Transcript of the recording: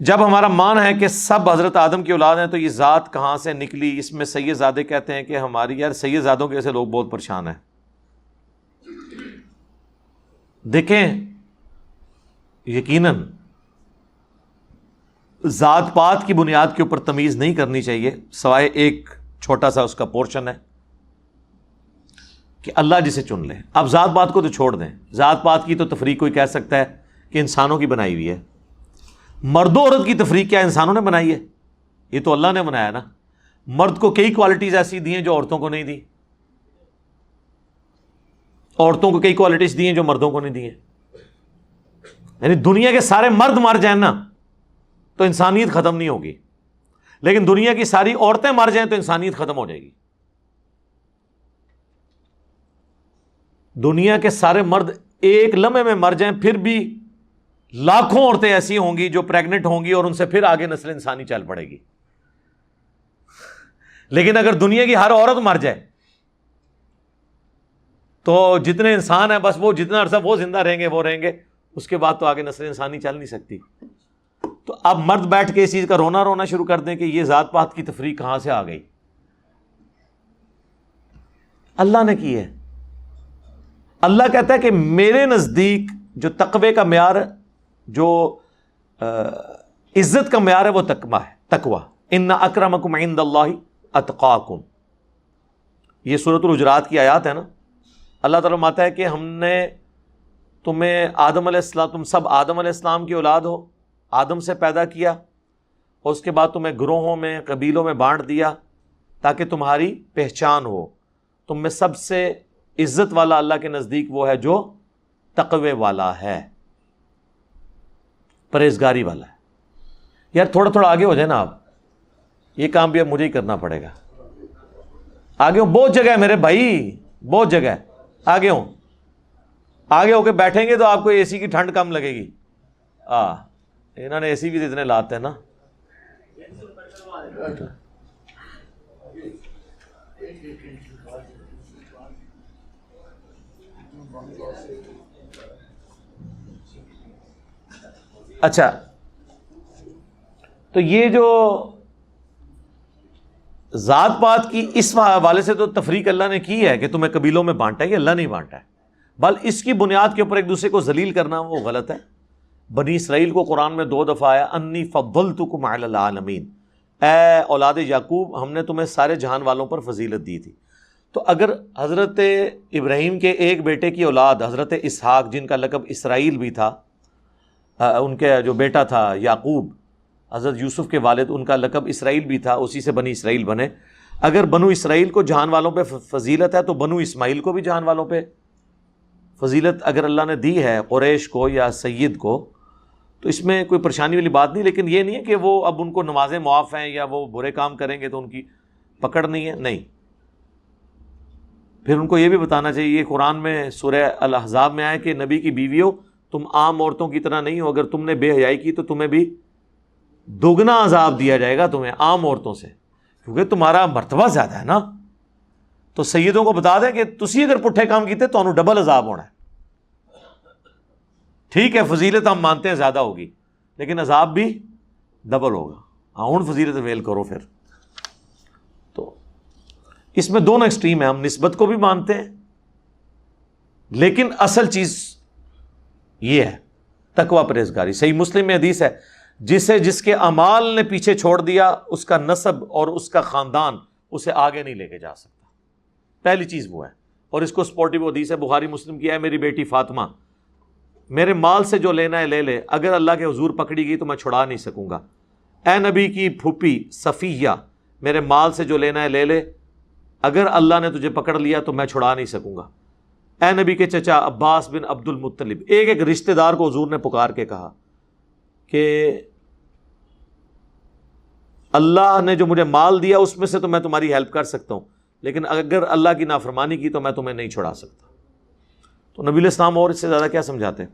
جب ہمارا مان ہے کہ سب حضرت آدم کی اولاد ہیں تو یہ ذات کہاں سے نکلی؟ اس میں سید زادے کہتے ہیں کہ ہماری یار سید زادوں کے ایسے لوگ بہت پریشان ہیں. دیکھیں یقیناً ذات پات کی بنیاد کے اوپر تمیز نہیں کرنی چاہیے، سوائے ایک چھوٹا سا اس کا پورشن ہے کہ اللہ جسے چن لے. اب ذات پات کو تو چھوڑ دیں، ذات پات کی تو تفریق کوئی کہہ سکتا ہے کہ انسانوں کی بنائی ہوئی ہے. مرد و عورت کی تفریق کیا انسانوں نے بنائی ہے؟ یہ تو اللہ نے بنایا نا. مرد کو کئی کوالٹیز ایسی دی ہیں جو عورتوں کو نہیں دی، عورتوں کو کئی کوالٹیز دی ہیں جو مردوں کو نہیں دی ہیں. یعنی دنیا کے سارے مرد مر جائیں نا تو انسانیت ختم نہیں ہوگی، لیکن دنیا کی ساری عورتیں مر جائیں تو انسانیت ختم ہو جائے گی. دنیا کے سارے مرد ایک لمحے میں مر جائیں پھر بھی لاکھوں عورتیں ایسی ہوں گی جو پریگننٹ ہوں گی اور ان سے پھر آگے نسل انسانی چل پڑے گی. لیکن اگر دنیا کی ہر عورت مر جائے تو جتنے انسان ہیں بس وہ جتنا عرصہ وہ زندہ رہیں گے وہ رہیں گے، اس کے بعد تو آگے نسل انسانی چل نہیں سکتی. تو اب مرد بیٹھ کے اس چیز کا رونا شروع کر دیں کہ یہ ذات پات کی تفریق کہاں سے آ گئی؟ اللہ نے کی ہے. اللہ کہتا ہے کہ میرے نزدیک جو تقوی کا معیار، جو عزت کا معیار ہے وہ تقوی. ان اکرمکم عند اللہ اتقاکم، یہ سورۃ الحجرات کی آیات ہے نا. اللہ تعالیٰ فرماتا ہے کہ ہم نے تمہیں آدم علیہ السلام، تم سب آدم علیہ السلام کی اولاد ہو، آدم سے پیدا کیا اور اس کے بعد تمہیں گروہوں میں قبیلوں میں بانٹ دیا تاکہ تمہاری پہچان ہو. تم میں سب سے عزت والا اللہ کے نزدیک وہ ہے جو تقوی والا ہے، پرہیزگاری والا ہے. یار تھوڑا تھوڑا آگے ہو جائے نا. آپ یہ کام بھی اب مجھے ہی کرنا پڑے گا. آگے ہو، بہت جگہ ہے میرے بھائی، بہت جگہ ہے. آگے ہوں، آگے ہو کے بیٹھیں گے تو آپ کو اے سی کی ٹھنڈ کم لگے گی. انہوں نے اے سی بھی اتنے لاتے ہیں نا. اچھا، تو یہ جو ذات پات کی اس حوالے سے تو تفریق اللہ نے کی ہے کہ تمہیں قبیلوں میں بانٹا ہے، یہ اللہ نہیں بانٹا ہے. بل اس کی بنیاد کے اوپر ایک دوسرے کو ذلیل کرنا وہ غلط ہے. بنی اسرائیل کو قرآن میں 2 دفعہ آیا انی فضلتکم علی العالمین، اے اولاد یعقوب ہم نے تمہیں سارے جہان والوں پر فضیلت دی تھی. تو اگر حضرت ابراہیم کے ایک بیٹے کی اولاد حضرت اسحاق جن کا لقب اسرائیل بھی تھا، ان کے جو بیٹا تھا یعقوب، حضرت یوسف کے والد، ان کا لقب اسرائیل بھی تھا، اسی سے بنی اسرائیل بنے. اگر بنو اسرائیل کو جہان والوں پہ فضیلت ہے تو بنو اسماعیل کو بھی جہان والوں پہ فضیلت اگر اللہ نے دی ہے، قریش کو یا سید کو، تو اس میں کوئی پریشانی والی بات نہیں. لیکن یہ نہیں ہے کہ وہ اب ان کو نمازیں معاف ہیں یا وہ برے کام کریں گے تو ان کی پکڑ نہیں ہے، نہیں. پھر ان کو یہ بھی بتانا چاہیے، یہ قرآن میں سورہ الاحزاب میں آئے کہ نبی کی بیویوں تم عام عورتوں کی طرح نہیں ہو، اگر تم نے بے حیائی کی تو تمہیں بھی دوگنا عذاب دیا جائے گا تمہیں عام عورتوں سے، کیونکہ تمہارا مرتبہ زیادہ ہے نا. تو سیدوں کو بتا دیں کہ تسی اگر پٹھے کام کیتے تو انہوں ڈبل عذاب ہونا ہے. ٹھیک ہے فضیلت ہم مانتے ہیں زیادہ ہوگی لیکن عذاب بھی ڈبل ہوگا. ہاں فضیلت ویل کرو. پھر تو اس میں دونوں ایکسٹریم ہیں، ہم نسبت کو بھی مانتے ہیں لیکن اصل چیز یہ ہے تقوی پرہیزگاری. صحیح مسلم میں حدیث ہے، جس کے اعمال نے پیچھے چھوڑ دیا اس کا نسب اور اس کا خاندان اسے آگے نہیں لے کے جا سکتا. پہلی چیز وہ ہے. اور اس کو سپورٹیو حدیث ہے بخاری مسلم کی ہے، میری بیٹی فاطمہ میرے مال سے جو لینا ہے لے لے، اگر اللہ کے حضور پکڑی گئی تو میں چھڑا نہیں سکوں گا. اے نبی کی پھوپھی صفیہ میرے مال سے جو لینا ہے لے لے، اگر اللہ نے تجھے پکڑ لیا تو میں چھڑا نہیں سکوں گا. اے نبی کے چچا عباس بن عبد المطلب، ایک ایک رشتہ دار کو حضور نے پکار کے کہا کہ اللہ نے جو مجھے مال دیا اس میں سے تو میں تمہاری ہیلپ کر سکتا ہوں، لیکن اگر اللہ کی نافرمانی کی تو میں تمہیں نہیں چھڑا سکتا. تو نبی علیہ السلام اور اس سے زیادہ کیا سمجھاتے ہیں؟